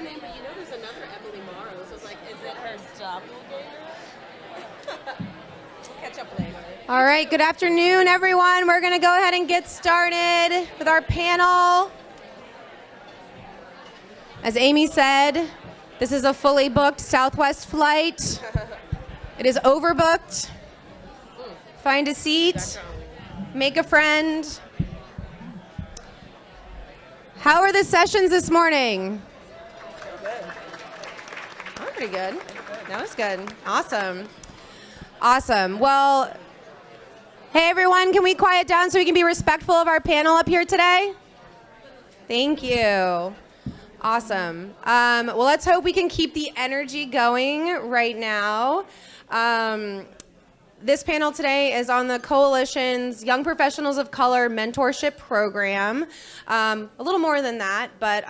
name, but there's another Emily Morrow. So it's like, is it her doppelganger? We'll catch up later. All right, good afternoon, everyone. We're going to go ahead and get started with our panel. As Amy said, this is a fully booked Southwest flight. It is overbooked. Find a seat. Make a friend. How are the sessions this morning? Oh, pretty good. That was good. Awesome. Awesome. Well, hey, everyone, can we quiet down so we can be respectful of our panel up here today? Thank you. Awesome. Well, let's hope we can keep the energy going right now. This panel today is on the Coalition's Young Professionals of Color Mentorship Program. A little more than that, but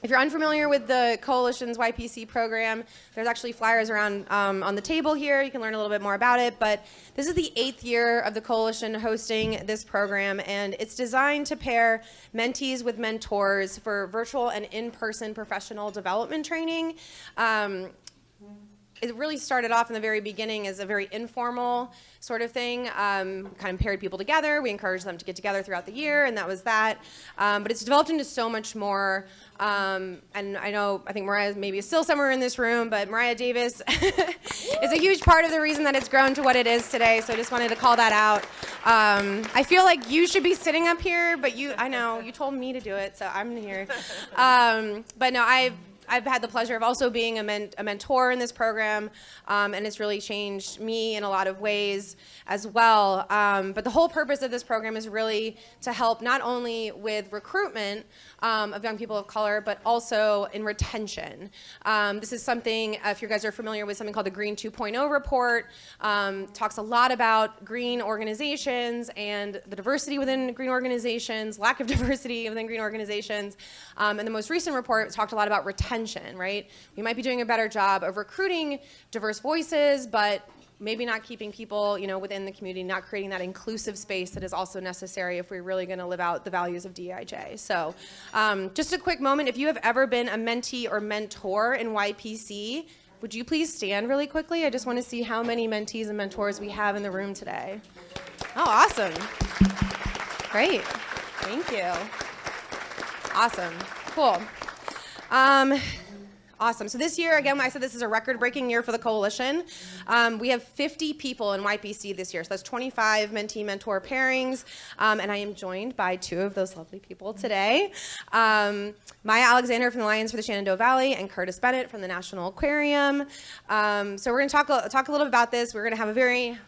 if you're unfamiliar with the Coalition's YPC program, there's actually flyers around on the table here. You can learn a little bit more about it, but this is the 8th year of the Coalition hosting this program, and it's designed to pair mentees with mentors for virtual and in-person professional development training. It really started off in the very beginning as a very informal sort of thing, kind of paired people together. We encouraged them to get together throughout the year, and that was that. But it's developed into so much more. And I think Mariah maybe is still somewhere in this room, but Mariah Davis is a huge part of the reason that it's grown to what it is today. So I just wanted to call that out. I feel like you should be sitting up here, but I know, you told me to do it, so I'm here. But no, I've had the pleasure of also being a mentor in this program, and it's really changed me in a lot of ways as well. But the whole purpose of this program is really to help not only with recruitment of young people of color, but also in retention. This is something, if you guys are familiar with something called the Green 2.0 report, talks a lot about green organizations and the diversity within green organizations, lack of diversity within green organizations. And the most recent report talked a lot about retention, right? We might be doing a better job of recruiting diverse voices, but maybe not keeping people, within the community, not creating that inclusive space that is also necessary if we're really going to live out the values of DEIJ. So just a quick moment, if you have ever been a mentee or mentor in YPC, would you please stand really quickly? I just want to see how many mentees and mentors we have in the room today. Oh, awesome. Great. Thank you. Awesome. Cool. Awesome. So this year, again, I said this is a record-breaking year for the Coalition. We have 50 people in YPC this year. So that's 25 mentee-mentor pairings. And I am joined by two of those lovely people today. Maya Alexander from the Lions for the Shenandoah Valley and Curtis Bennett from the National Aquarium. So we're going to talk a little bit about this. We're going to have a very...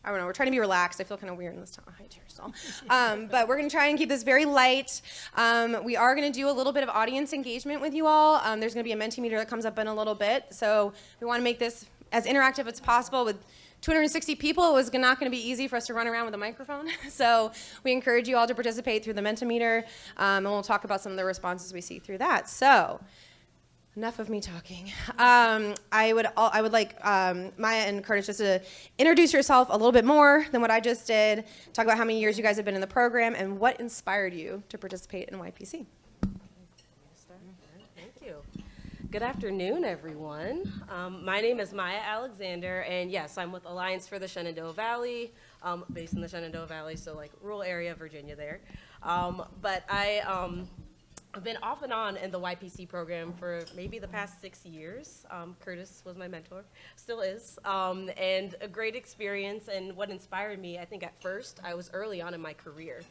I don't know, we're trying to be relaxed. I feel kind of weird in this high chair still. But we're going to try and keep this very light. We are going to do a little bit of audience engagement with you all. There's going to be a mentee meter that comes up in a little bit. So we want to make this as interactive as possible. With 260 people, it was not going to be easy for us to run around with a microphone. So we encourage you all to participate through the Mentimeter, and we'll talk about some of the responses we see through that. So enough of me talking. I would like Maya and Curtis just to introduce yourself a little bit more than what I just did. Talk about how many years you guys have been in the program and what inspired you to participate in YPC. Thank you. Good afternoon, everyone. My name is Maya Alexander, and yes, I'm with Alliance for the Shenandoah Valley, based in the Shenandoah Valley, so like rural area, Virginia there. But I've been off and on in the YPC program for maybe the past 6 years. Curtis was my mentor, still is, and a great experience. And what inspired me, I think at first, I was early on in my career.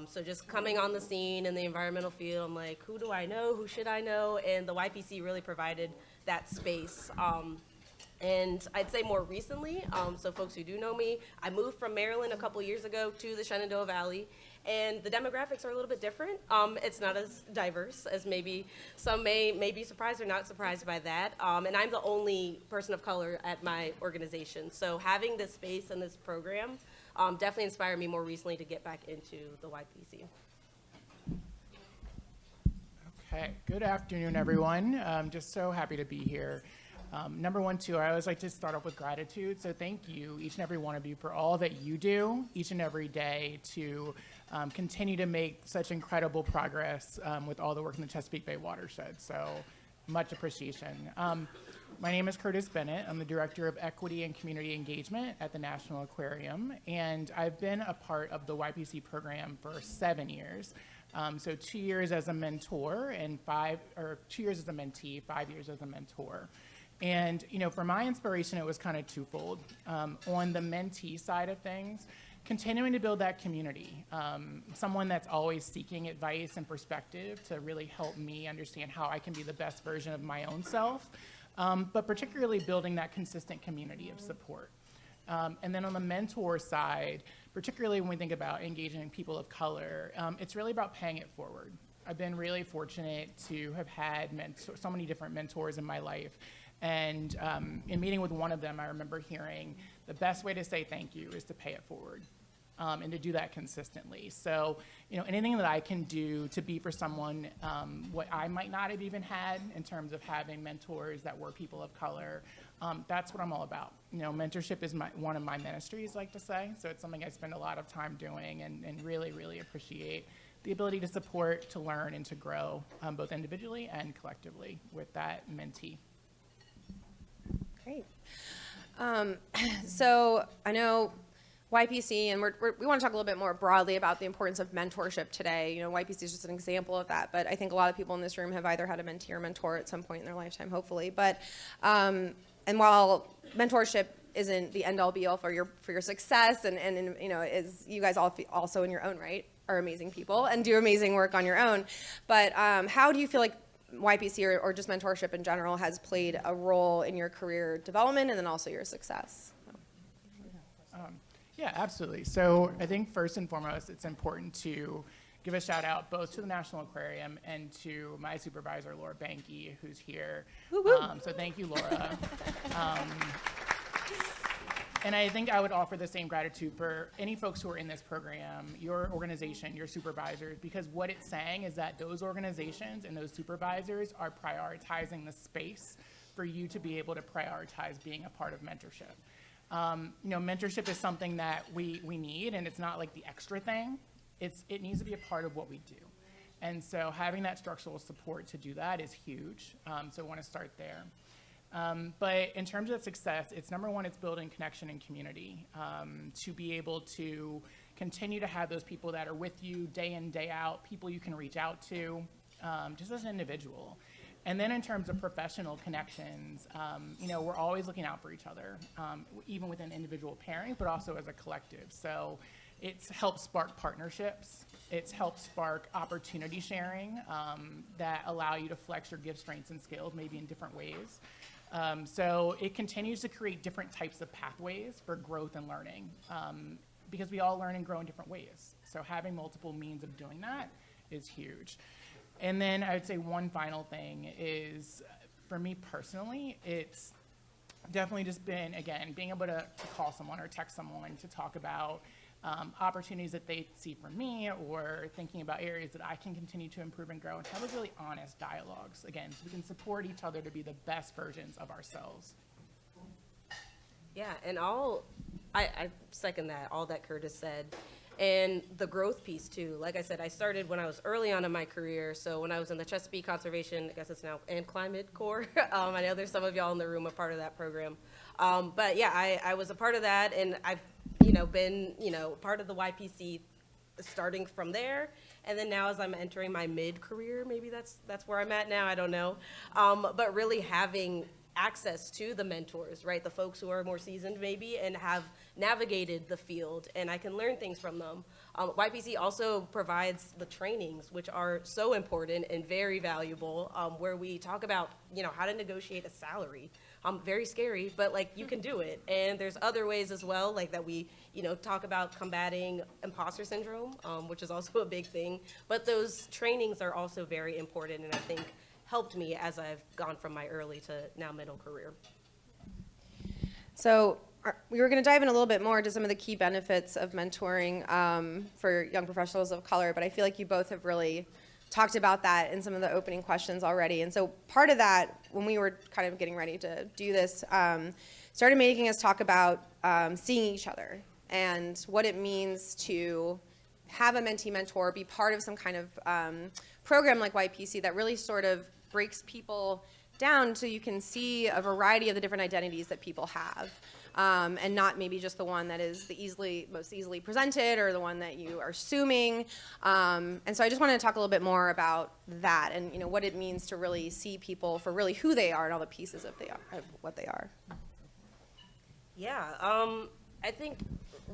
So just coming on the scene in the environmental field, I'm like, who do I know? Who should I know? And the YPC really provided that space. And I'd say more recently, so folks who do know me, I moved from Maryland a couple years ago to the Shenandoah Valley. And the demographics are a little bit different. It's not as diverse as maybe some may be surprised or not surprised by that. And I'm the only person of color at my organization. So having this space and this program definitely inspired me more recently to get back into the YPC. Okay, good afternoon, everyone. I'm just so happy to be here. Number one, too, I always like to start off with gratitude. So thank you, each and every one of you, for all that you do each and every day to continue to make such incredible progress with all the work in the Chesapeake Bay watershed. So much appreciation. My name is Bennett. I'm the Director of Equity and Community Engagement at the National Aquarium, and I've been a part of the YPC program for 7 years. So 2 years as a mentor and 2 years as a mentee, 5 years as a mentor. And, for my inspiration, it was kind of twofold. On the mentee side of things, continuing to build that community, someone that's always seeking advice and perspective to really help me understand how I can be the best version of my own self, but particularly building that consistent community of support. And then on the mentor side, particularly when we think about engaging people of color, it's really about paying it forward. I've been really fortunate to have had so many different mentors in my life. And in meeting with one of them, I remember hearing the best way to say thank you is to pay it forward, and to do that consistently. So, anything that I can do to be for someone what I might not have even had in terms of having mentors that were people of color, that's what I'm all about. Mentorship is one of my ministries, I like to say. So it's something I spend a lot of time doing and really, really appreciate the ability to support, to learn, and to grow both individually and collectively with that mentee. Great. So I know YPC, and we want to talk a little bit more broadly about the importance of mentorship today. YPC is just an example of that, but I think a lot of people in this room have either had a mentee or mentor at some point in their lifetime, hopefully. But and while mentorship isn't the end all be all for your success, and is you guys also in your own right are amazing people and do amazing work on your own. But how do you feel like YPC or just mentorship in general has played a role in your career development and then also your success? Yeah, absolutely. So I think first and foremost, it's important to give a shout out both to the National Aquarium and to my supervisor, Laura Banky, who's here. So thank you, Laura. And I think I would offer the same gratitude for any folks who are in this program, your organization, your supervisors, because what it's saying is that those organizations and those supervisors are prioritizing the space for you to be able to prioritize being a part of mentorship. Mentorship is something that we need, and it's not like the extra thing. It needs to be a part of what we do. And so having that structural support to do that is huge. So I want to start there. But in terms of success, it's number one, it's building connection and community, to be able to continue to have those people that are with you day in, day out, people you can reach out to, just as an individual. And then in terms of professional connections, we're always looking out for each other, even within individual pairings, but also as a collective. So it's helped spark partnerships. It's helped spark opportunity sharing that allow you to flex your gift, strengths, and skills maybe in different ways. So it continues to create different types of pathways for growth and learning, because we all learn and grow in different ways. So having multiple means of doing that is huge. And then I would say one final thing is, for me personally, it's definitely just been, again, being able to call someone or text someone to talk about opportunities that they see from me, or thinking about areas that I can continue to improve and grow, and have those really honest dialogues, again, so we can support each other to be the best versions of ourselves. Yeah, and I second that, all that Curtis said. And the growth piece too. Like I said, I started when I was early on in my career. So when I was in the Chesapeake Conservation, I guess it's now, and Climate Corps. I know there's some of y'all in the room a part of that program. But yeah, I was a part of that, and I've been part of the YPC starting from there. And then now as I'm entering my mid-career, maybe that's where I'm at now, I don't know. But really having access to the mentors, right? The folks who are more seasoned maybe and have navigated the field, and I can learn things from them. YPC also provides the trainings, which are so important and very valuable, where we talk about, how to negotiate a salary. Very scary, but you can do it. And there's other ways as well, that we, talk about combating imposter syndrome, which is also a big thing. But those trainings are also very important, and I think helped me as I've gone from my early to now middle career. So we were going to dive in a little bit more to some of the key benefits of mentoring for young professionals of color, but I feel like you both have really talked about that in some of the opening questions already. And so part of that, when we were kind of getting ready to do this, started making us talk about seeing each other and what it means to have a mentee mentor, be part of some kind of program like YPC that really sort of breaks people down so you can see a variety of the different identities that people have. And not maybe just the one that is the most easily presented or the one that you are assuming. And so I just wanted to talk a little bit more about that and what it means to really see people for really who they are and all the pieces of what they are. Yeah, I think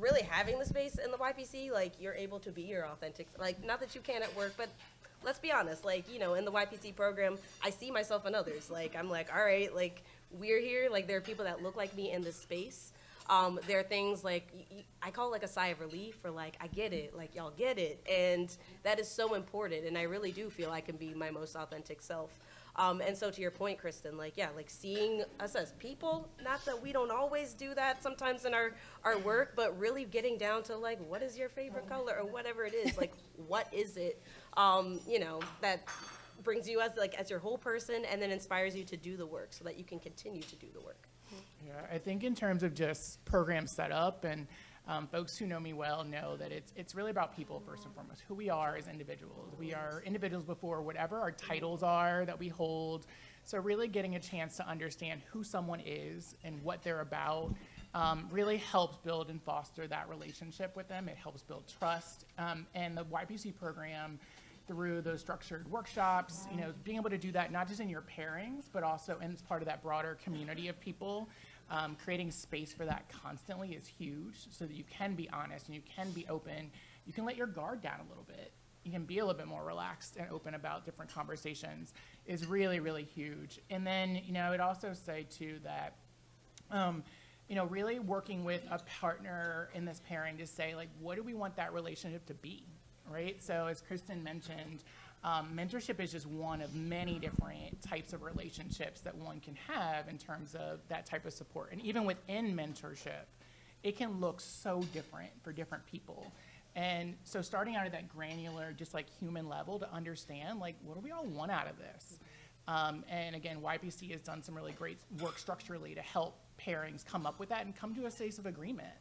really having the space in the YPC, like you're able to be your authentic, like not that you can at work, but let's be honest, like, in the YPC program, I see myself in others. Like, I'm like, all right, like, we're here. Like, there are people that look like me in this space. There are things like, I call it like a sigh of relief, or like, I get it, like, y'all get it. And that is so important. And I really do feel I can be my most authentic self. And so to your point, Kristin, like, yeah, like seeing us as people, not that we don't always do that sometimes in our work, but really getting down to like, what is your favorite color or whatever it is, like, what is it, that brings you as your whole person and then inspires you to do the work so that you can continue to do the work. Yeah, I think in terms of just program setup, and folks who know me well know that it's really about people first and foremost, who we are as individuals. We are individuals before whatever our titles are that we hold. So really getting a chance to understand who someone is and what they're about really helps build and foster that relationship with them. It helps build trust. And the YPC program, through those structured workshops, being able to do that not just in your pairings, but also in part of that broader community of people. Creating space for that constantly is huge, so that you can be honest and you can be open. You can let your guard down a little bit. You can be a little bit more relaxed and open about different conversations is really, really huge. And then, I would also say too that, really working with a partner in this pairing to say, like, what do we want that relationship to be, right? So as Kristin mentioned, mentorship is just one of many different types of relationships that one can have in terms of that type of support. And even within mentorship, it can look so different for different people. And so starting out at that granular, just like human level to understand, like, what do we all want out of this? And again, YPC has done some really great work structurally to help pairings come up with that and come to a space of agreement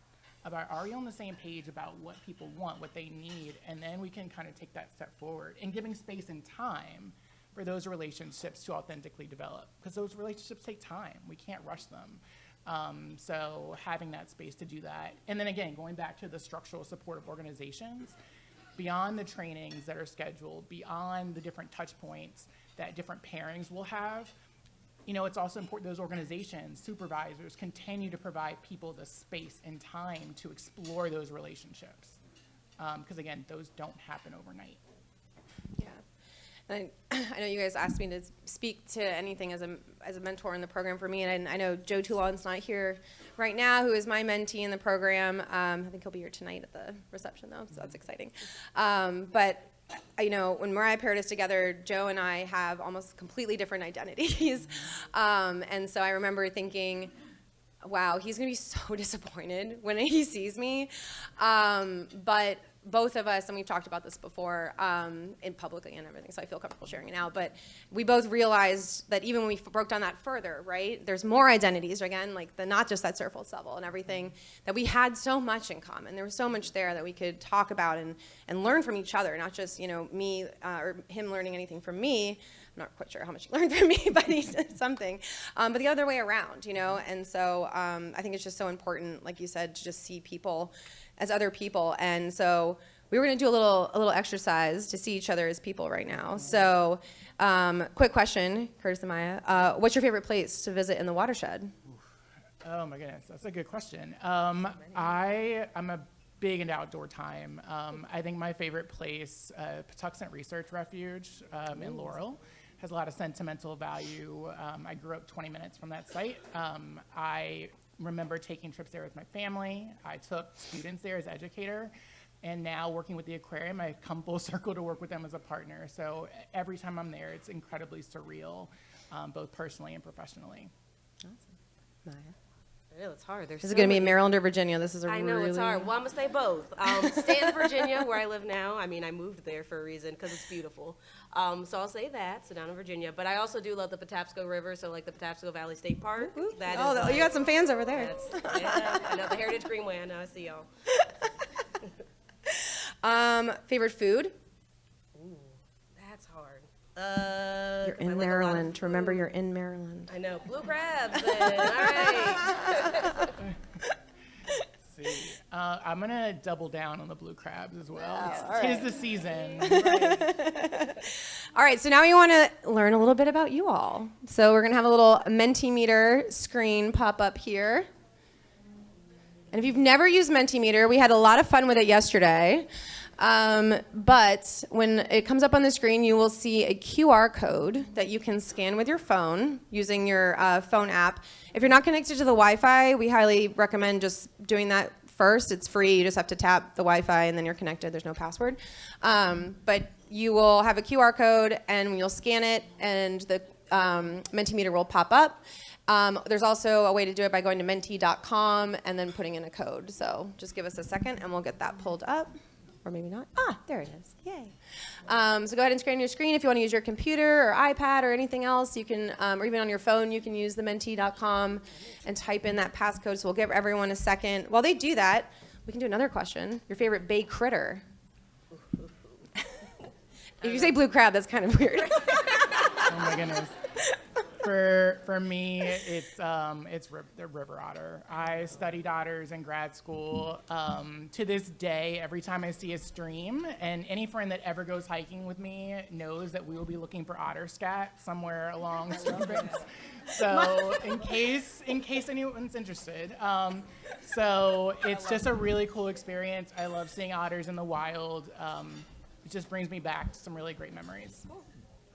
about, are we on the same page about what people want, what they need, and then we can kind of take that step forward and giving space and time for those relationships to authentically develop, because those relationships take time. We can't rush them. So having that space to do that. And then again, going back to the structural support of organizations, beyond the trainings that are scheduled, beyond the different touch points that different pairings will have, it's also important those organizations, supervisors, continue to provide people the space and time to explore those relationships. Because again, those don't happen overnight. Yeah. And I know you guys asked me to speak to anything as a mentor in the program for me, and I know Joe Toulon's not here right now, who is my mentee in the program. I think he'll be here tonight at the reception, though, so that's exciting. But when Mariah paired us together, Joe and I have almost completely different identities. And so I remember thinking, wow, he's going to be so disappointed when he sees me. But both of us, and we've talked about this before in publicly and everything, so I feel comfortable sharing it now, but we both realized that even when we broke down that further, right, there's more identities, again, like not just that surface level and everything, that we had so much in common. There was so much there that we could talk about and learn from each other, not just, me or him learning anything from me. I'm not quite sure how much he learned from me, but he did something. But the other way around, and so I think it's just so important, like you said, to just see people as other people. And so we were going to do a little exercise to see each other as people right now. So quick question, Curtis and Maya, what's your favorite place to visit in the watershed? Oh my goodness, that's a good question. I'm a big into outdoor time. I think my favorite place, Patuxent Research Refuge in Laurel, has a lot of sentimental value. I grew up 20 minutes from that site. I remember taking trips there with my family. I took students there as educator, and now working with the Aquarium, I've come full circle to work with them as a partner. So every time I'm there, it's incredibly surreal, both personally and professionally. Awesome. Maya? Yeah, it's hard. This is going to be in Maryland or Virginia. This is I know it's hard. Well, I'm gonna say both. Stay in Virginia, where I live now. I mean, I moved there for a reason because it's beautiful. So I'll say that. So down in Virginia, but I also do love the Patapsco River. So like the Patapsco Valley State Park. You got some fans over there. Yeah, I know the Heritage Greenway. I know. I see y'all. Favorite food? Ooh, that's hard. You're 'Cause I in like a lot of Maryland. Remember, food. you're in Maryland. I know. Blue crabs then. All right. See, I'm gonna double down on the blue crabs as well. all Tis right. the season. Right. All right, so now we want to learn a little bit about you all. So we're going to have a little Mentimeter screen pop up here. And if you've never used Mentimeter, we had a lot of fun with it yesterday. But when it comes up on the screen, you will see a QR code that you can scan with your phone using your phone app. If you're not connected to the Wi-Fi, we highly recommend just doing that first. It's free. You just have to tap the Wi-Fi, and then you're connected. There's no password. But you will have a QR code, and you'll scan it, and the Mentimeter will pop up. There's also a way to do it by going to menti.com and then putting in a code. So just give us a second, and we'll get that pulled up. Or maybe not. Ah, there it is. Yay. So go ahead and scan your screen. If you want to use your computer or iPad or anything else, you can, or even on your phone, you can use the menti.com and type in that passcode. So we'll give everyone a second. While they do that, we can do another question. Your favorite bay critter? If you say blue crab, that's kind of weird. Oh my goodness. For me, it's the river otter. I studied otters in grad school. To this day, every time I see a stream, and any friend that ever goes hiking with me knows that we will be looking for otter scat somewhere along stream banks. So in case anyone's interested, so it's just a really cool experience. I love seeing otters in the wild. It just brings me back to some really great memories.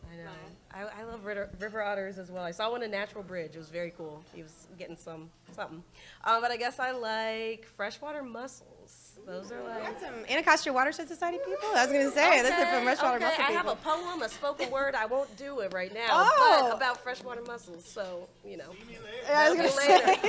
I know. I love river otters as well. I saw one in Natural Bridge. It was very cool. He was getting something. But I guess I like freshwater mussels. Those are like... Some Anacostia Watershed Society people? I was going to say, this is from freshwater mussel I people. have a poem, a spoken word. I won't do it right now, Oh. but about freshwater mussels. So, you know. Yeah, I was gonna Later.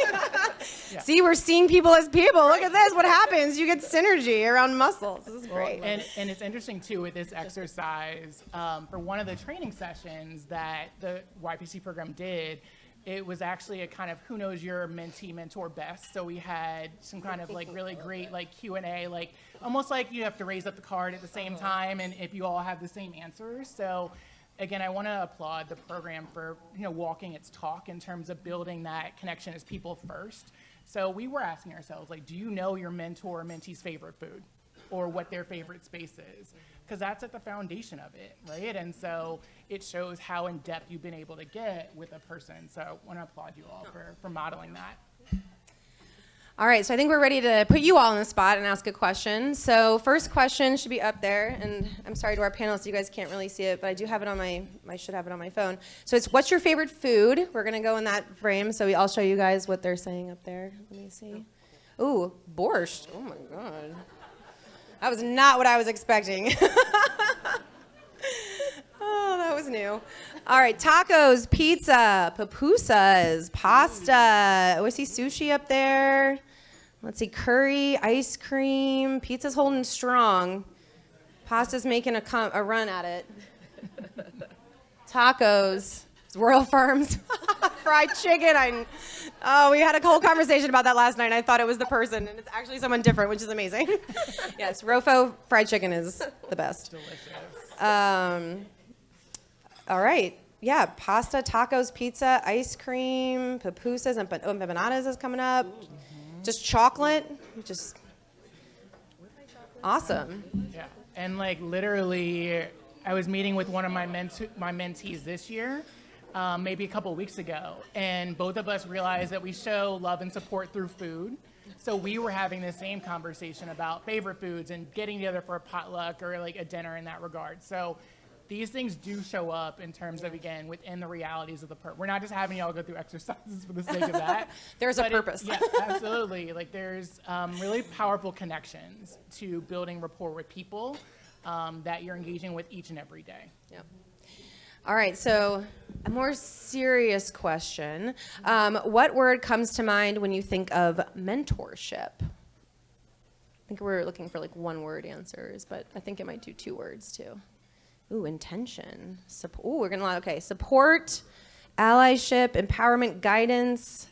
Yeah. See, we're seeing people as people. Look at this. What happens? You get synergy around mussels. This is great. And it's interesting too with this exercise. For one of the training sessions that the YPC program did, it was actually a kind of who knows your mentee mentor best. So we had some kind of like really great like Q&A, like almost like you have to raise up the card at the same time, and if you all have the same answers. So again, I want to applaud the program for walking its talk in terms of building that connection as people first. So we were asking ourselves, like, do you know your mentor or mentee's favorite food, or what their favorite space is? Because that's at the foundation of it, right? And so it shows how in depth you've been able to get with a person. So I want to applaud you all for modeling that. All right, so I think we're ready to put you all on the spot and ask a question. So first question should be up there, and I'm sorry to our panelists, you guys can't really see it, but I do have it on I should have it on my phone. So it's what's your favorite food? We're gonna go in that frame, so I'll show you guys what they're saying up there. Let me see. Ooh, borscht. Oh my God. That was not what I was expecting. Oh, that was new. All right, tacos, pizza, pupusas, pasta. Oh, I see sushi up there. Let's see, curry, ice cream. Pizza's holding strong. Pasta's making a run at it. Tacos, Royal Farms, fried chicken. We had a whole conversation about that last night, and I thought it was the person, and it's actually someone different, which is amazing. Yes, Rofo fried chicken is the best. Delicious. All right. Yeah, pasta, tacos, pizza, ice cream, pupusas, and empanadas is coming up. Mm-hmm. Just chocolate, just awesome. Yeah, and like literally, I was meeting with one of my mentees this year, maybe a couple of weeks ago, and both of us realized that we show love and support through food. So we were having the same conversation about favorite foods and getting together for a potluck or like a dinner in that regard. So these things do show up in terms of, again, within the realities of the program. We're not just having y'all go through exercises for the sake of that. There's a purpose. Yeah, absolutely. Like there's really powerful connections to building rapport with people that you're engaging with each and every day. Yep. All right, so a more serious question. What word comes to mind when you think of mentorship? I think we're looking for like one word answers, but I think it might do 2 words too. Ooh, intention. We're gonna okay. Support, allyship, empowerment, guidance,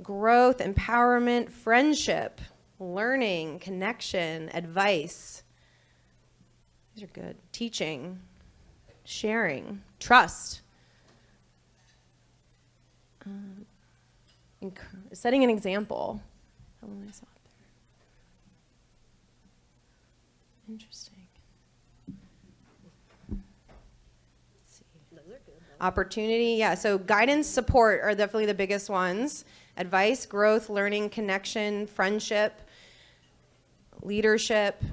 growth, empowerment, friendship, learning, connection, advice. These are good. Teaching, sharing, trust. Setting an example. How long I saw it there. Interesting. Opportunity, yeah. So guidance, support are definitely the biggest ones. Advice, growth, learning, connection, friendship, leadership.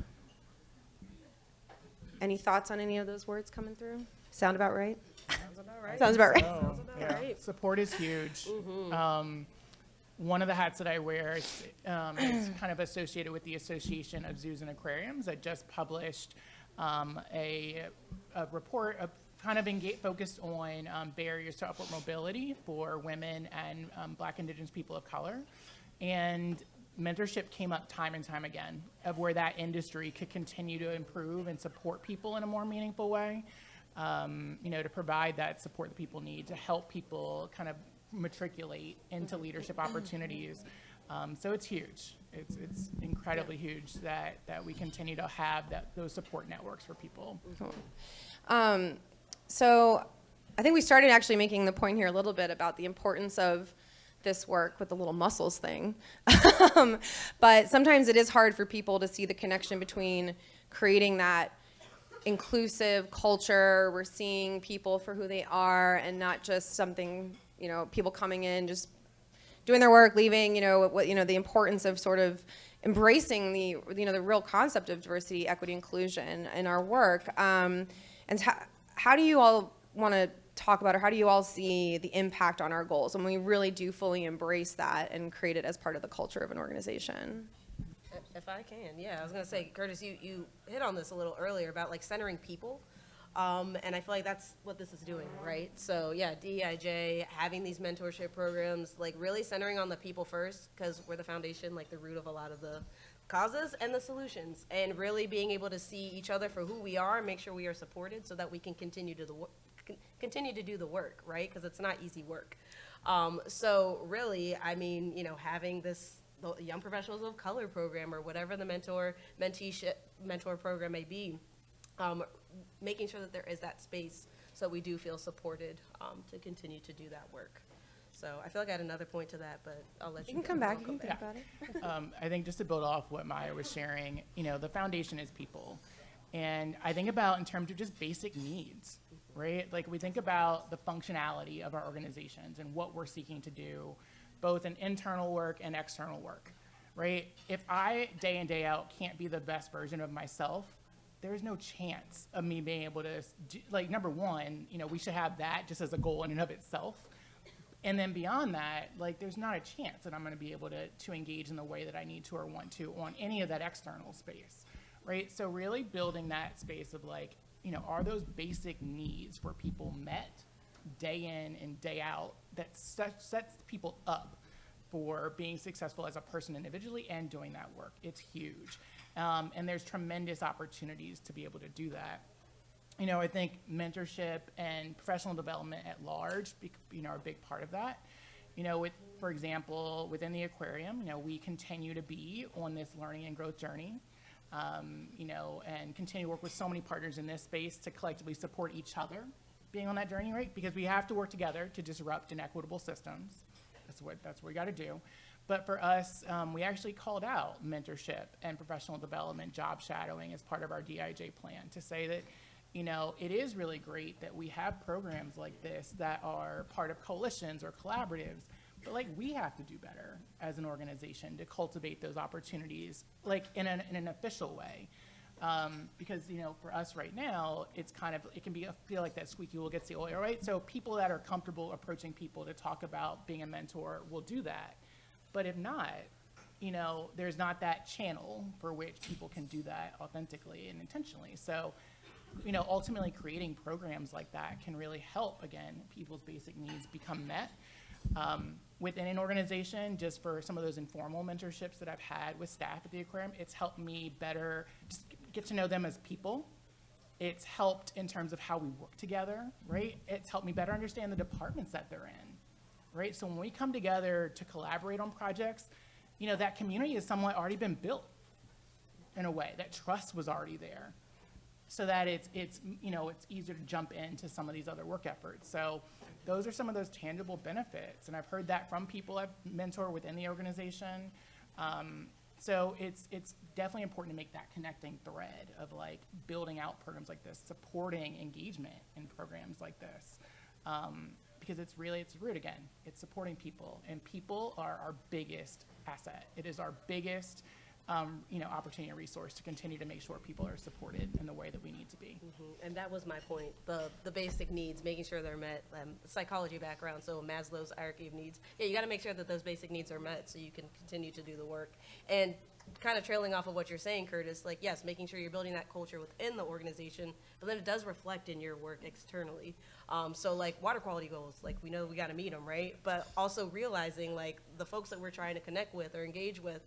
Any thoughts on any of those words coming through? Sound about right? Sounds about right. Sounds about right. So, yeah, right. support is huge. One of the hats that I wear is kind of associated with the Association of Zoos and Aquariums that just published a report kind of focused on barriers to upward mobility for women and Black, Indigenous people of color. And mentorship came up time and time again of where that industry could continue to improve and support people in a more meaningful way, to provide that support that people need to help people kind of matriculate into leadership opportunities. So it's huge. It's incredibly huge that we continue to have those support networks for people. Cool. So I think we started actually making the point here a little bit about the importance of this work with the little muscles thing. But sometimes it is hard for people to see the connection between creating that inclusive culture. We're seeing people for who they are and not just something, people coming in, just doing their work, leaving, the importance of sort of embracing the real concept of diversity, equity, inclusion in our work. And how do you all want to talk about, or how do you all see the impact on our goals when we really do fully embrace that and create it as part of the culture of an organization? If I can, yeah. I was gonna say, Curtis, you hit on this a little earlier about like centering people. And I feel like that's what this is doing, right? So yeah, DEIJ, having these mentorship programs, like really centering on the people first, because we're the foundation, like the root of a lot of the causes and the solutions, and really being able to see each other for who we are and make sure we are supported so that we can continue to do the work, right? Because it's not easy work. So really, I mean, having this Young Professionals of Color program or whatever the mentor program may be, making sure that there is that space so we do feel supported to continue to do that work. So I feel like I had another point to that, but I'll let you can go. come back. I'll You can go think back. about it. I think just to build off what Maya was sharing, the foundation is people. And I think about in terms of just basic needs, right? Like we think about the functionality of our organizations and what we're seeking to do, both in internal work and external work, right? If I, day in, day out, can't be the best version of myself, there's no chance of me being able to, number one, we should have that just as a goal in and of itself. And then beyond that, there's not a chance that I'm going to be able to engage in the way that I need to or want to on any of that external space, right? So really building that space of are those basic needs for people met day in and day out that sets people up for being successful as a person individually and doing that work. It's huge. And there's tremendous opportunities to be able to do that. I think mentorship and professional development at large, are a big part of that. For example, within the Aquarium, we continue to be on this learning and growth journey, and continue to work with so many partners in this space to collectively support each other being on that journey, right? Because we have to work together to disrupt inequitable systems. That's what we got to do. But for us, we actually called out mentorship and professional development, job shadowing as part of our DIJ plan to say that, it is really great that we have programs like this that are part of coalitions or collaboratives, but we have to do better as an organization to cultivate those opportunities, in an official way. Because, for us right now, it's it can feel like that squeaky wheel gets the oil, right? So people that are comfortable approaching people to talk about being a mentor will do that. But if not, there's not that channel for which people can do that authentically and intentionally. So, ultimately creating programs like that can really help, again, people's basic needs become met. Within an organization, just for some of those informal mentorships that I've had with staff at the Aquarium, it's helped me better just get to know them as people. It's helped in terms of how we work together, right? It's helped me better understand the departments that they're in, right? So when we come together to collaborate on projects, that community has somewhat already been built in a way. That trust was already there. so that it's easier to jump into some of these other work efforts. So those are some of those tangible benefits, and I've heard that from people I've mentored within the organization. So it's definitely important to make that connecting thread of like building out programs like this, supporting engagement in programs like this, because it's root again. It's supporting people, and people are our biggest asset. It is our biggest opportunity and resource to continue to make sure people are supported in the way that we need to be. And that was my point, the basic needs, making sure they're met. Psychology background, so Maslow's hierarchy of needs. Yeah, you got to make sure that those basic needs are met so you can continue to do the work. And kind of trailing off of what you're saying, Curtis, like, yes, making sure you're building that culture within the organization, but then it does reflect in your work externally. So like water quality goals, like we know we got to meet them, right? But also realizing like the folks that we're trying to connect with or engage with,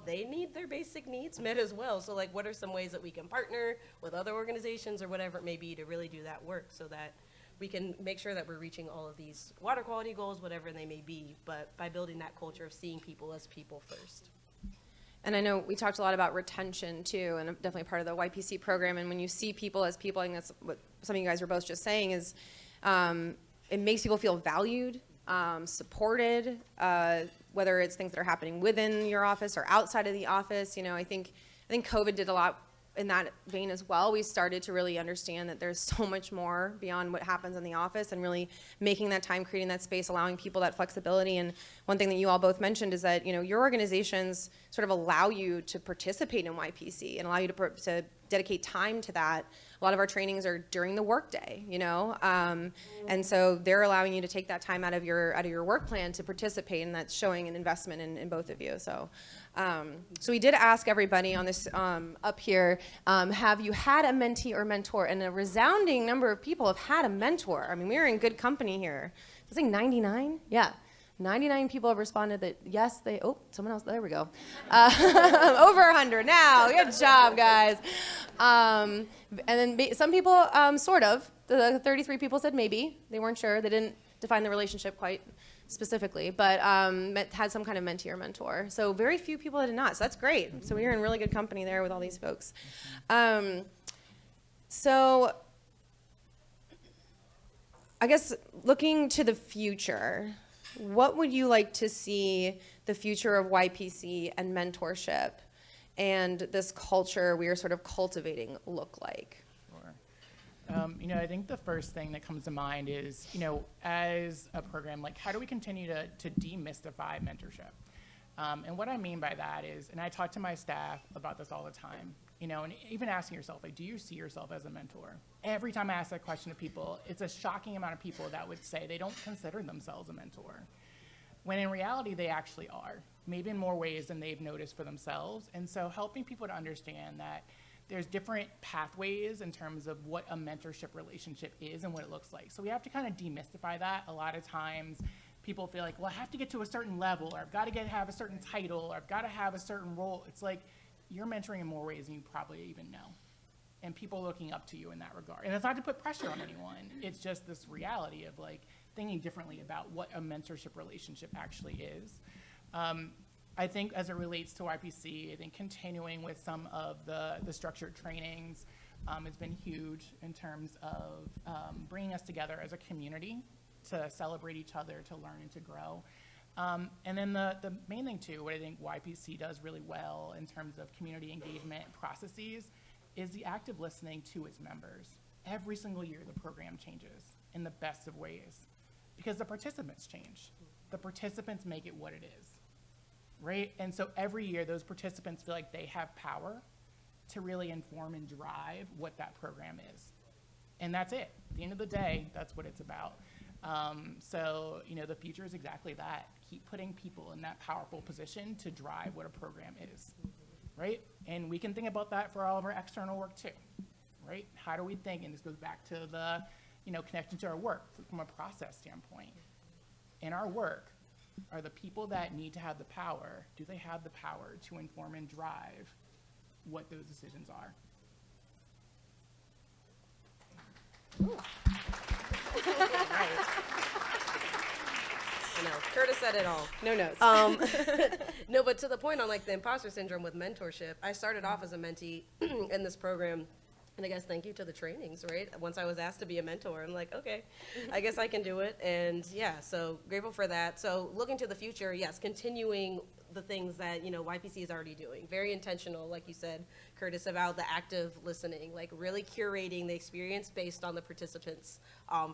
they need their basic needs met as well. So like, what are some ways that we can partner with other organizations or whatever it may be to really do that work so that we can make sure that we're reaching all of these water quality goals, whatever they may be, but by building that culture of seeing people as people first. And I know we talked a lot about retention too, and I'm definitely part of the YPC program. And when you see people as people, I think that's what some of you guys were both just saying, is it makes people feel valued, supported, whether it's things that are happening within your office or outside of the office. I think COVID did a lot in that vein as well. We started to really understand that there's so much more beyond what happens in the office, and really making that time, creating that space, allowing people that flexibility. And one thing that you all both mentioned is that your organizations sort of allow you to participate in YPC and allow you to dedicate time to that. A lot of our trainings are during the workday, and so they're allowing you to take that time out of your work plan to participate, and that's showing an investment in both of you. So we did ask everybody on this up here, have you had a mentee or mentor? And a resounding number of people have had a mentor. I mean, we're in good company here. It's like 99? Yeah. 99 people have responded that yes, someone else, there we go. Over 100 now, good job, guys. And then some people, sort of, the 33 people said maybe, they weren't sure, they didn't define the relationship quite specifically, but had some kind of mentee or mentor. So very few people that did not, so that's great. So we're in really good company there with all these folks. So I guess looking to the future, what would you like to see the future of YPC and mentorship and this culture we are sort of cultivating look like? Sure. I think the first thing that comes to mind is, as a program, like how do we continue to demystify mentorship? And what I mean by that is, and I talk to my staff about this all the time, and even asking yourself, like, do you see yourself as a mentor? Every time I ask that question to people, it's a shocking amount of people that would say they don't consider themselves a mentor, when in reality they actually are, maybe in more ways than they've noticed for themselves. And so helping people to understand that there's different pathways in terms of what a mentorship relationship is and what it looks like. So we have to kind of demystify that. A lot of times people feel like, well, I have to get to a certain level, or I've got to have a certain title, or I've got to have a certain role. It's like you're mentoring in more ways than you probably even know. And people looking up to you in that regard. And it's not to put pressure on anyone. It's just this reality of like thinking differently about what a mentorship relationship actually is. I think as it relates to YPC, I think continuing with some of the structured trainings has been huge in terms of bringing us together as a community to celebrate each other, to learn and to grow. And then the main thing too, what I think YPC does really well in terms of community engagement processes is the active listening to its members. Every single year the program changes in the best of ways because the participants change. The participants make it what it is, right? And so every year those participants feel like they have power to really inform and drive what that program is. And that's it. At the end of the day, that's what it's about. So, the future is exactly that. Keep putting people in that powerful position to drive what a program is, right? And we can think about that for all of our external work too, right? How do we think, and this goes back to the, connection to our work from a process standpoint. In our work, are the people that need to have the power, do they have the power to inform and drive what those decisions are? Right. I know, Curtis said it all. No notes. No, but to the point on like the imposter syndrome with mentorship, I started off as a mentee in this program, And I guess thank you to the trainings, right? Once I was asked to be a mentor, I'm like, okay, I guess I can do it. And yeah, so grateful for that. So looking to the future, yes, continuing the things that, YPC is already doing. Very intentional, like you said, Curtis, about the active listening, like really curating the experience based on the participants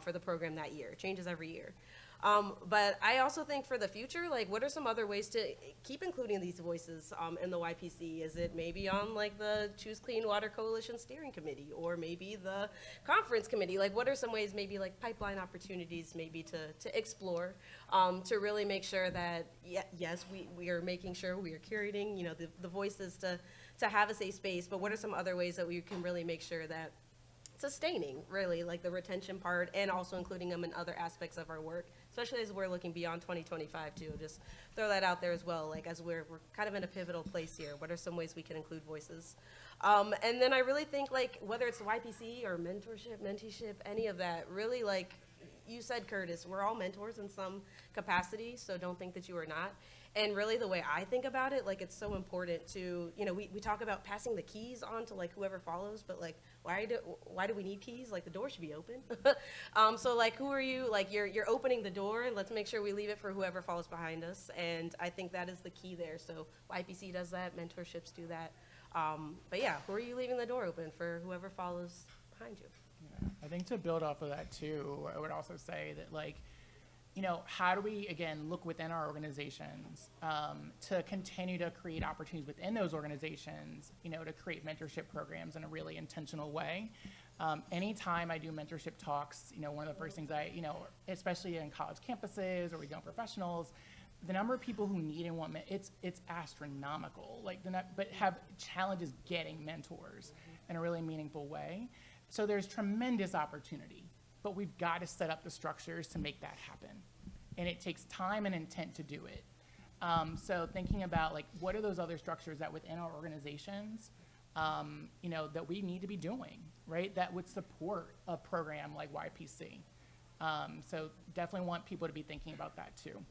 for the program that year. It changes every year. But I also think for the future, like, what are some other ways to keep including these voices in the YPC? Is it maybe on like the Choose Clean Water Coalition Steering Committee, or maybe the conference committee? Like, what are some ways, maybe like pipeline opportunities, maybe to explore, to really make sure that yes, we are making sure we are curating, the voices to have a safe space. But what are some other ways that we can really make sure that sustaining, really, like the retention part, and also including them in other aspects of our work, especially as we're looking beyond 2025 too. Just throw that out there as well, like as we're kind of in a pivotal place here. What are some ways we can include voices? And then I really think, like, whether it's YPC or mentorship, menteeship, any of that, really, like you said, Curtis, we're all mentors in some capacity, so don't think that you are not. And really the way I think about it, like, it's so important to, we talk about passing the keys on to like whoever follows, but like, why do we need keys? Like, the door should be open. So like, who are you? Like, you're opening the door, and let's make sure we leave it for whoever follows behind us. And I think that is the key there. So YPC does that, mentorships do that. But yeah, who are you leaving the door open for whoever follows behind you? Yeah. I think to build off of that too, I would also say that, like, how do we, again, look within our organizations to continue to create opportunities within those organizations, to create mentorship programs in a really intentional way. Anytime I do mentorship talks, one of the first things especially in college campuses or we young professionals, the number of people who need and want, it's astronomical, but have challenges getting mentors in a really meaningful way. So there's tremendous opportunity. But we've got to set up the structures to make that happen. And it takes time and intent to do it. So thinking about, like, what are those other structures that within our organizations, that we need to be doing, right? That would support a program like YPC. So definitely want people to be thinking about that too.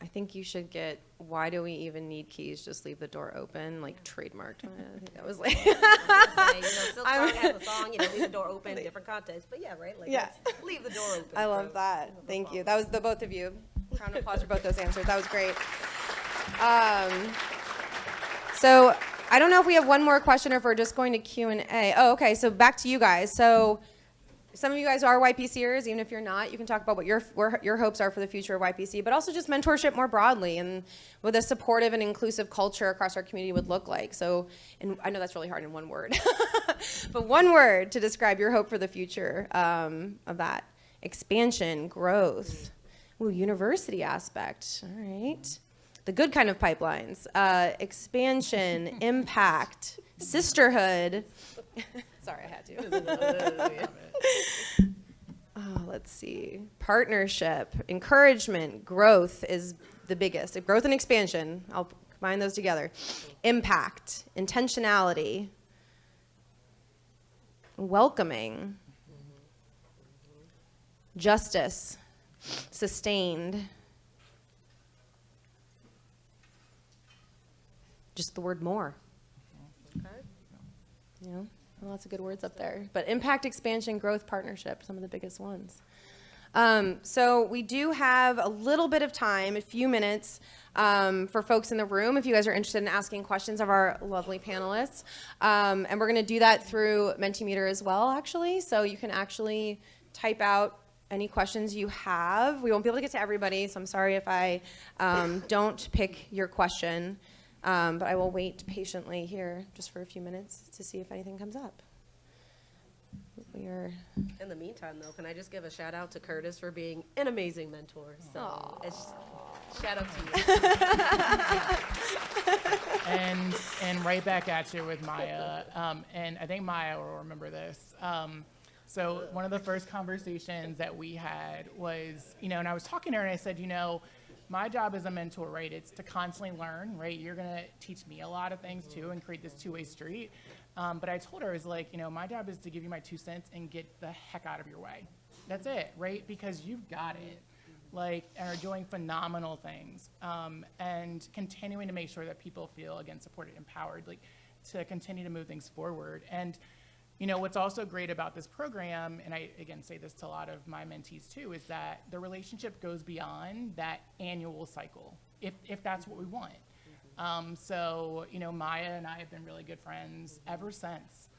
I think you should get, why do we even need keys? Just leave the door open, like trademarked on it. I think that was like. Silk Song has a song, leave the door open, different context. But yeah, right? Like, Yeah. leave the door open. I love that. Thank you. That was the both of you. Round of applause for both those answers. That was great. So I don't know if we have one more question or if we're just going to Q&A. Oh, okay. So back to you guys. So some of you guys are YPCers. Even if you're not, you can talk about what your hopes are for the future of YPC, but also just mentorship more broadly and what a supportive and inclusive culture across our community would look like. So, and I know that's really hard in one word, but one word to describe your hope for the future of that. Expansion, growth, university aspect, all right. The good kind of pipelines, expansion, impact, sisterhood. Sorry, I had to. Let's see. Partnership, encouragement, growth is the biggest. Growth and expansion, I'll combine those together. Impact, intentionality, welcoming, justice, sustained. Just the word more. Okay. Lots of good words up there. But impact, expansion, growth, partnership, some of the biggest ones. So we do have a little bit of time, a few minutes, for folks in the room, if you guys are interested in asking questions of our lovely panelists. And we're going to do that through Mentimeter as well, actually. So you can actually type out any questions you have. We won't be able to get to everybody, so I'm sorry if I don't pick your question. But I will wait patiently here just for a few minutes to see if anything comes up. In the meantime, though, can I just give a shout out to Curtis for being an amazing mentor? So shout out to you. And right back at you with Maya. And I think Maya will remember this. So one of the first conversations that we had was, and I was talking to her and I said, my job as a mentor, right, it's to constantly learn, right? You're going to teach me a lot of things too and create this two-way street. But I told her, my job is to give you my 2 cents and get the heck out of your way. That's it, right? Because you've got it, and are doing phenomenal things. And continuing to make sure that people feel, again, supported, empowered. to continue to move things forward. And you know, what's also great about this program, and I, again, say this to a lot of my mentees too, is that the relationship goes beyond that annual cycle, if that's what we want. So, you know, Maya and I have been really good friends ever since.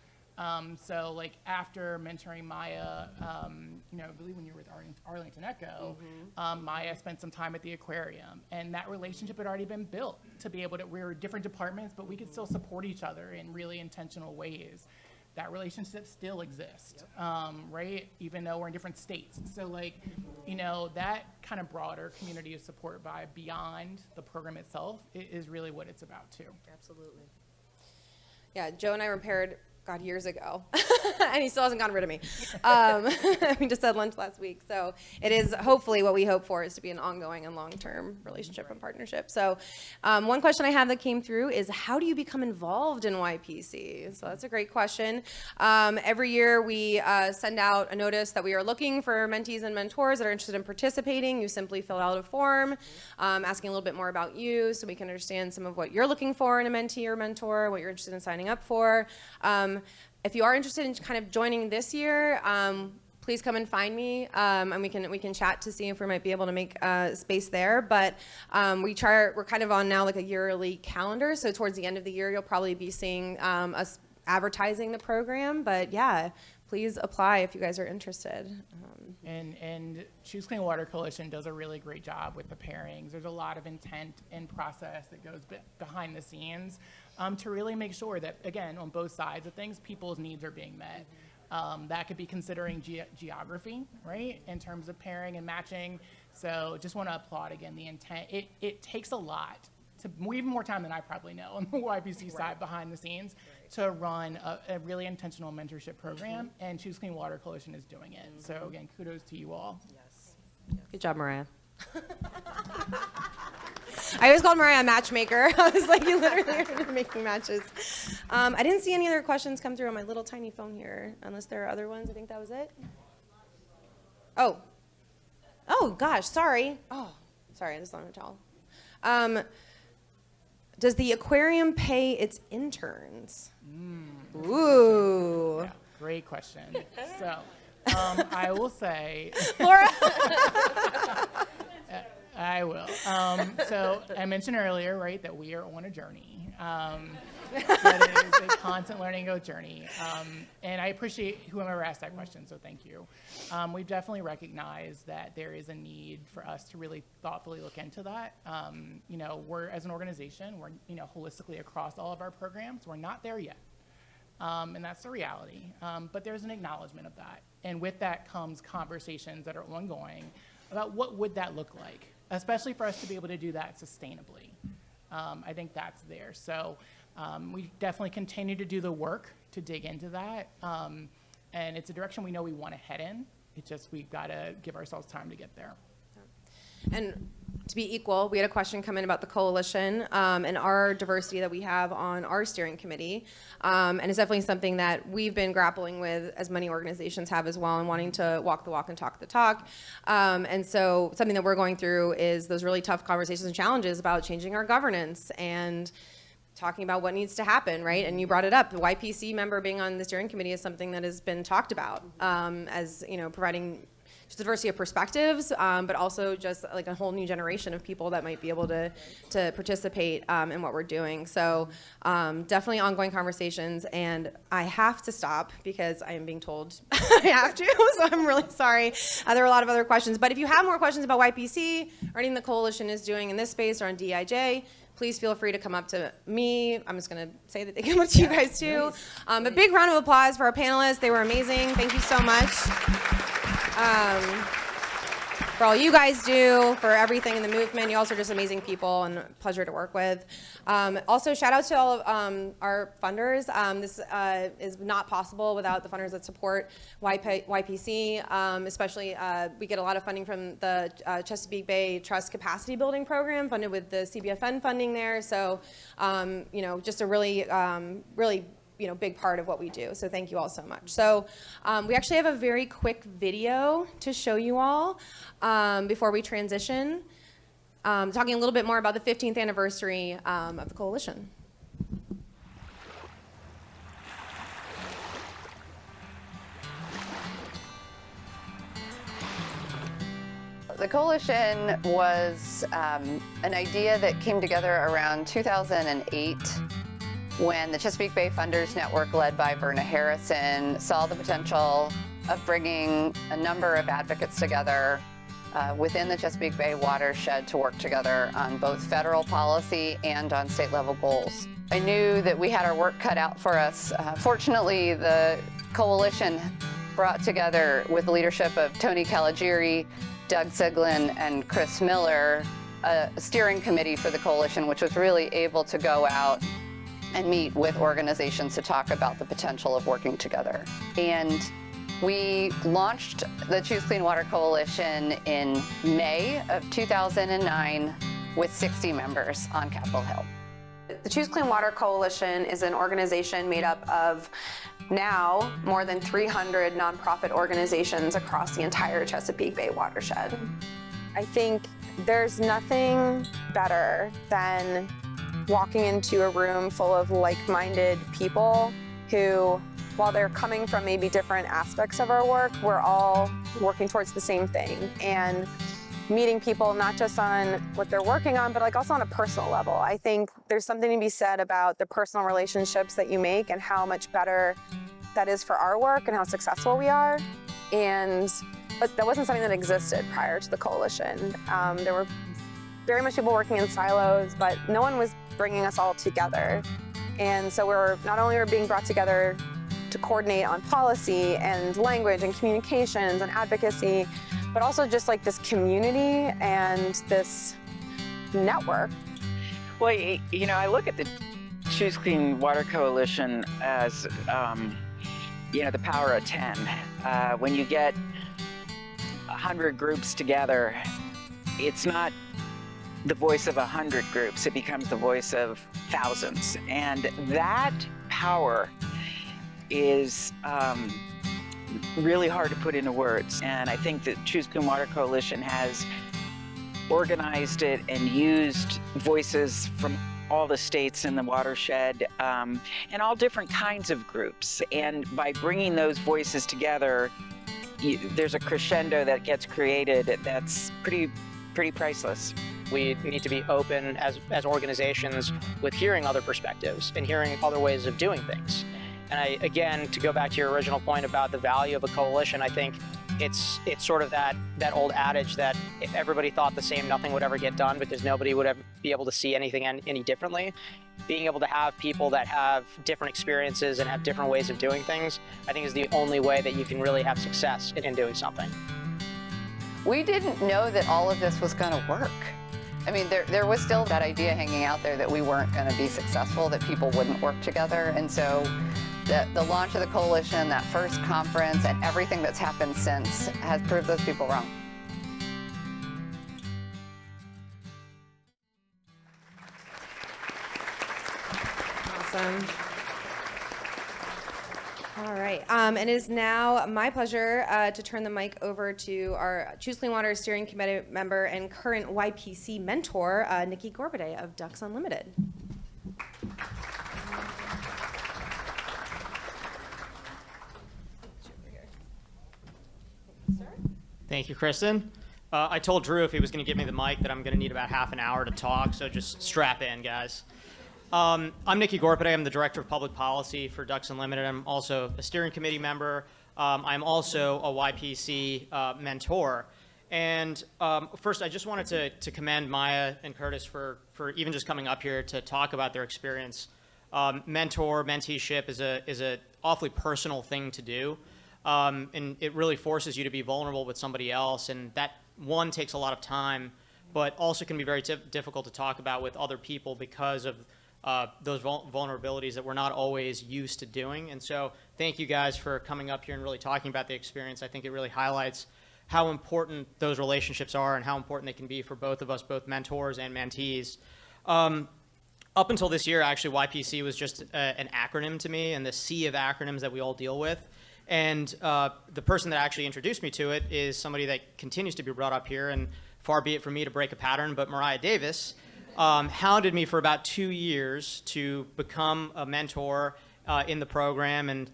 So, like, after mentoring Maya, you know, I believe when you were with Arlington Echo, Maya spent some time at the Aquarium, and that relationship had already been built to be able to, we were different departments, but we could still support each other in really intentional ways. That relationship still exists, right? Even though we're in different states. So like, you know, that kind of broader community of support by beyond the program itself is really what it's about too. Absolutely. Yeah, Joe and I were paired, God, years ago, and he still hasn't gotten rid of me. We just had lunch last week, so it is hopefully what we hope for is to be an ongoing and long-term relationship and partnership. So one question I have that came through is, how do you become involved in YPC? So that's a great question. Every year we send out a notice that we are looking for mentees and mentors that are interested in participating. You simply fill out a form asking a little bit more about you so we can understand some of what you're looking for in a mentee or mentor, what you're interested in signing up for. If you are interested in kind of joining this year, please come and find me, and we can chat to see if we might be able to make space there. But we're kind of on now like a yearly calendar, so towards the end of the year, you'll probably be seeing us advertising the program. But yeah, please apply if you guys are interested. And Choose Clean Water Coalition does a really great job with the pairings. There's a lot of intent and process that goes behind the scenes to really make sure that, again, on both sides of things, people's needs are being met. That could be considering geography, right, in terms of pairing and matching. So just want to applaud, again, the intent. It takes a lot, even more time than I probably know on the YPC side behind the scenes, to run a really intentional mentorship program, and Choose Clean Water Coalition is doing it. So again, kudos to you all. Yes. Good job, Mariah. I always called Mariah a matchmaker. I was like, you literally are making matches. I didn't see any other questions come through on my little tiny phone here, unless there are other ones. I think that was it. Oh, gosh, sorry. Oh, sorry, I just don't tell. Does the Aquarium pay its interns? Ooh. Yeah, great question. So I will say, Laura? I will. So I mentioned earlier, right, that we are on a journey. That is a constant learning journey. And I appreciate whoever asked that question, so thank you. We've definitely recognized that there is a need for us to really thoughtfully look into that. You know, we're, as an organization, we're, you know, holistically across all of our programs, we're not there yet. And that's the reality. But there's an acknowledgement of that. And with that comes conversations that are ongoing about what would that look like, especially for us to be able to do that sustainably. I think that's there. So we definitely continue to do the work to dig into that. And it's a direction we know we want to head in. It's just we've got to give ourselves time to get there. And to be equal, we had a question come in about the coalition and our diversity that we have on our steering committee. And it's definitely something that we've been grappling with, as many organizations have as well, and wanting to walk the walk and talk the talk. And so something that we're going through is those really tough conversations and challenges about changing our governance and talking about what needs to happen, right? And you brought it up. The YPC member being on the steering committee is something that has been talked about as, you know, providing just diversity of perspectives, but also just like a whole new generation of people that might be able to participate in what we're doing. So definitely ongoing conversations, and I have to stop because I am being told I have to, so I'm really sorry. There are a lot of other questions, but if you have more questions about YPC or anything the coalition is doing in this space or on DIJ, please feel free to come up to me. I'm just going to say that they come up to you guys too. A big round of applause for our panelists. They were amazing. Thank you so much. For all you guys do, for everything in the movement. You also are just amazing people and a pleasure to work with. Also, shout out to all of our funders. This is not possible without the funders that support YPC, especially we get a lot of funding from the Chesapeake Bay Trust Capacity Building Program, funded with the CBFN funding there. So, you know, just a really, really, you know, big part of what we do. So thank you all so much. So we actually have a very quick video to show you all before we transition, talking a little bit more about the 15th anniversary of the coalition. The coalition was an idea that came together around 2008 when the Chesapeake Bay Funders Network, led by Verna Harrison, saw the potential of bringing a number of advocates together within the Chesapeake Bay watershed to work together on both federal policy and on state level goals. I knew that we had our work cut out for us. Fortunately, the coalition brought together, with the leadership of Tony Caligiuri, Doug Siglin, and Chris Miller, a steering committee for the coalition, which was really able to go out and meet with organizations to talk about the potential of working together. And we launched the Choose Clean Water Coalition in May of 2009 with 60 members on Capitol Hill. The Choose Clean Water Coalition is an organization made up of now more than 300 nonprofit organizations across the entire Chesapeake Bay watershed. I think there's nothing better than walking into a room full of like-minded people who, while they're coming from maybe different aspects of our work, we're all working towards the same thing. And meeting people not just on what they're working on, but like also on a personal level. I think there's something to be said about the personal relationships that you make and how much better that is for our work and how successful we are. But that wasn't something that existed prior to the coalition. There were very much people working in silos, but no one was bringing us all together. And so not only were being brought together to coordinate on policy and language and communications and advocacy, but also just like this community and this network. Well, you know, I look at the Choose Clean Water Coalition as, you know, the power of 10. When you get 100 groups together, it's not the voice of 100 groups, it becomes the voice of thousands. And that power is really hard to put into words. And I think that Choose Clean Water Coalition has organized it and used voices from all the states in the watershed and all different kinds of groups. And by bringing those voices together, there's a crescendo that gets created that's pretty priceless. We need to be open as organizations with hearing other perspectives and hearing other ways of doing things. And again, to go back to your original point about the value of a coalition, I think it's sort of that old adage that if everybody thought the same, nothing would ever get done because nobody would ever be able to see anything any differently. Being able to have people that have different experiences and have different ways of doing things, I think is the only way that you can really have success in doing something. We didn't know that all of this was going to work. I mean, there was still that idea hanging out there that we weren't going to be successful, that people wouldn't work together. And so the launch of the coalition, that first conference, and everything that's happened since has proved those people wrong. Awesome. All right, it is now my pleasure to turn the mic over to our Choose Clean Water Steering Committee member and current YPC mentor, Nikki Gorbaday of Ducks Unlimited. Thank you, Kristin. I told Drew if he was going to give me the mic that I'm going to need about half an hour to talk, so just strap in, guys. I'm Nikki Gorbaday. I'm the Director of Public Policy for Ducks Unlimited. I'm also a steering committee member. I'm also a YPC mentor. And first, I just wanted to commend Maya and Curtis for even just coming up here to talk about their experience. Menteeship is a awfully personal thing to do. And it really forces you to be vulnerable with somebody else. And that, one, takes a lot of time, but also can be very difficult to talk about with other people because of those vulnerabilities that we're not always used to doing. And so thank you guys for coming up here and really talking about the experience. I think it really highlights how important those relationships are and how important they can be for both of us, both mentors and mentees. Up until this year, actually, YPC was just an acronym to me and the sea of acronyms that we all deal with. And the person that actually introduced me to it is somebody that continues to be brought up here, and far be it from me to break a pattern, but Mariah Davis hounded me for about 2 years to become a mentor in the program. And,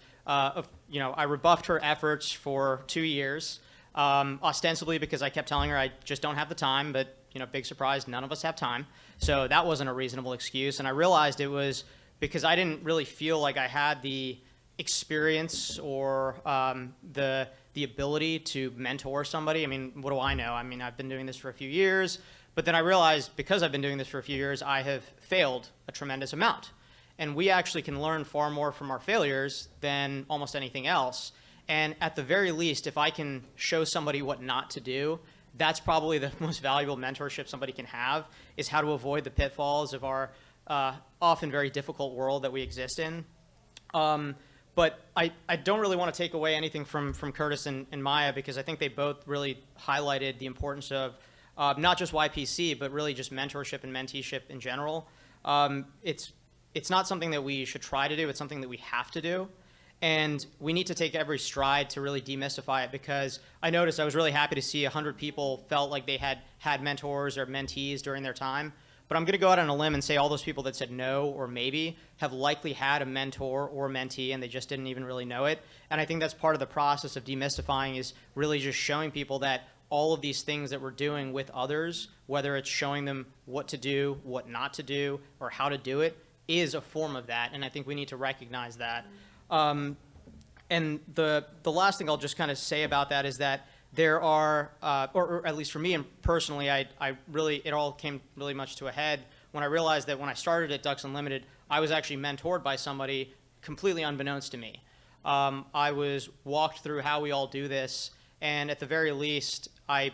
you know, I rebuffed her efforts for 2 years. ostensibly because I kept telling her I just don't have the time, but big surprise, none of us have time. So that wasn't a reasonable excuse. And I realized it was because I didn't really feel like I had the experience or the ability to mentor somebody. I mean, what do I know? I mean, I've been doing this for a few years, but then I realized because I've been doing this for a few years, I have failed a tremendous amount. And we actually can learn far more from our failures than almost anything else. And at the very least, if I can show somebody what not to do, that's probably the most valuable mentorship somebody can have, is how to avoid the pitfalls of our often very difficult world that we exist in. But I don't really want to take away anything from Curtis and Maya, because I think they both really highlighted the importance of not just YPC, but really just mentorship and menteeship in general. It's not something that we should try to do. It's something that we have to do. And we need to take every stride to really demystify it, because I noticed I was really happy to see 100 people felt like they had mentors or mentees during their time. But I'm going to go out on a limb and say all those people that said no or maybe have likely had a mentor or mentee and they just didn't even really know it. And I think that's part of the process of demystifying, is really just showing people that all of these things that we're doing with others, whether it's showing them what to do, what not to do, or how to do it, is a form of that. And I think we need to recognize that. And the last thing I'll just kind of say about that is that there are, or at least for me and personally, I really, it all came really much to a head when I realized that when I started at Ducks Unlimited, I was actually mentored by somebody completely unbeknownst to me. I was walked through how we all do this, and at the very least, I'd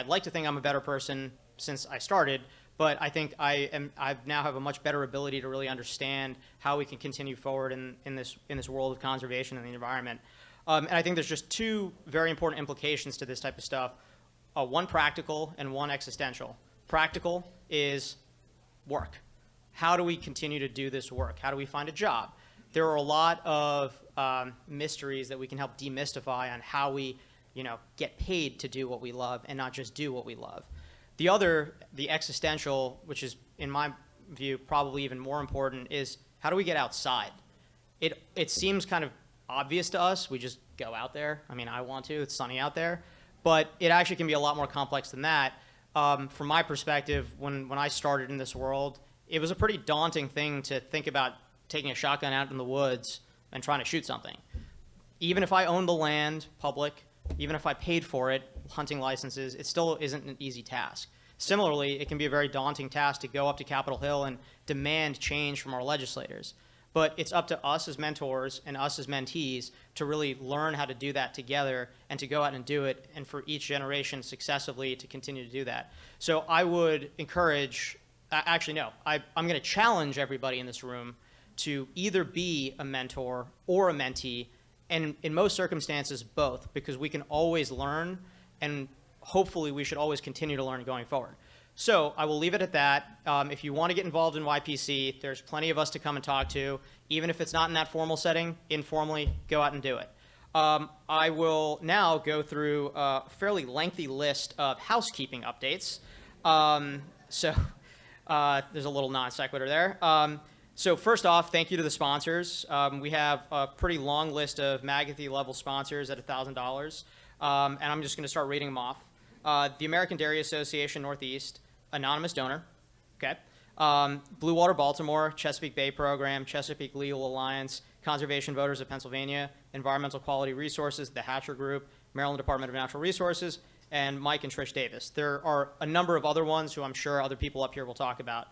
like to think I'm a better person since I started, but I think I now have a much better ability to really understand how we can continue forward in this world of conservation and the environment. And I think there's just two very important implications to this type of stuff, one practical and one existential. Practical is work. How do we continue to do this work? How do we find a job? There are a lot of mysteries that we can help demystify on how we get paid to do what we love and not just do what we love. The other, the existential, which is, in my view, probably even more important, is how do we get outside? It seems kind of obvious to us. We just go out there. I mean, I want to. It's sunny out there. But it actually can be a lot more complex than that. From my perspective, when I started in this world, it was a pretty daunting thing to think about taking a shotgun out in the woods and trying to shoot something. Even if I owned the land, public, even if I paid for it, hunting licenses, it still isn't an easy task. Similarly, it can be a very daunting task to go up to Capitol Hill and demand change from our legislators. But it's up to us as mentors and us as mentees to really learn how to do that together and to go out and do it, and for each generation successively to continue to do that. So I would encourage, actually no, I'm going to challenge everybody in this room to either be a mentor or a mentee, and in most circumstances, both, because we can always learn, and hopefully we should always continue to learn going forward. So I will leave it at that. If you want to get involved in YPC, there's plenty of us to come and talk to. Even if it's not in that formal setting, informally, go out and do it. I will now go through a fairly lengthy list of housekeeping updates. There's a little non sequitur there. So first off, thank you to the sponsors. We have a pretty long list of Magathy level sponsors at $1,000. And I'm just going to start reading them off. The American Dairy Association Northeast, anonymous donor, okay. Blue Water Baltimore, Chesapeake Bay Program, Chesapeake Legal Alliance, Conservation Voters of Pennsylvania, Environmental Quality Resources, the Hatcher Group, Maryland Department of Natural Resources, and Mike and Trish Davis. There are a number of other ones who I'm sure other people up here will talk about.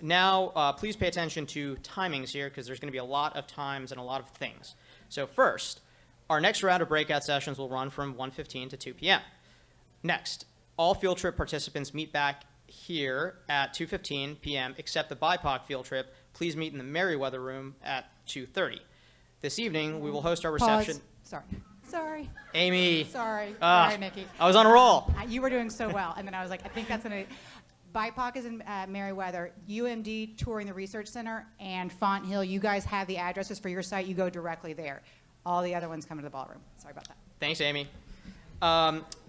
Now, please pay attention to timings here, because there's going to be a lot of times and a lot of things. So first, our next round of breakout sessions will run from 1:15 to 2 p.m. Next, all field trip participants meet back here at 2:15 p.m. except the BIPOC field trip. Please meet in the Merriweather room at 2:30. This evening, we will host our reception. Pause. Sorry. Amy. Sorry, Nikki. I was on a roll. You were doing so well, and then I was like, I think that's gonna. BIPOC is in Merriweather, UMD touring the research center, and Font Hill. You guys have the addresses for your site. You go directly there. All the other ones come to the ballroom. Sorry about that. Thanks, Amy.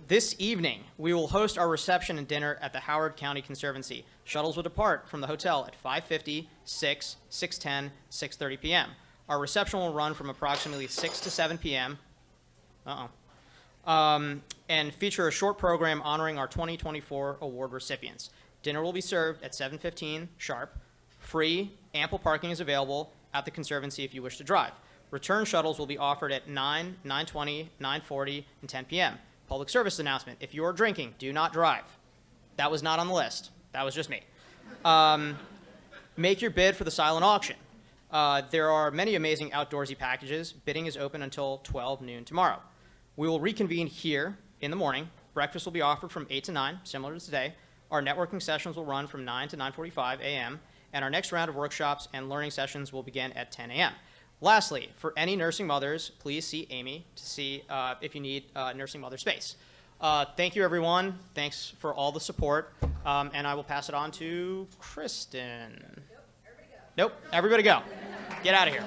This evening, we will host our reception and dinner at the Howard County Conservancy. Shuttles will depart from the hotel at 5:50, 6, 6:10, 6:30 p.m. Our reception will run from approximately 6 to 7 p.m. and feature a short program honoring our 2024 award recipients. Dinner will be served at 7:15 sharp. Free, ample parking is available at the Conservancy if you wish to drive. Return shuttles will be offered at 9, 9:20, 9:40, and 10 p.m. Public service announcement: if you are drinking, do not drive. That was not on the list. That was just me. Make your bid for the silent auction. There are many amazing outdoorsy packages. Bidding is open until 12 noon tomorrow. We will reconvene here in the morning. Breakfast will be offered from 8 to 9, similar to today. Our networking sessions will run from 9 to 9:45 a.m., and our next round of workshops and learning sessions will begin at 10 a.m. Lastly, for any nursing mothers, please see Amy to see if you need nursing mother space. Thank you, everyone. Thanks for all the support. And I will pass it on to Kristin. Nope, everybody go. Get out of here.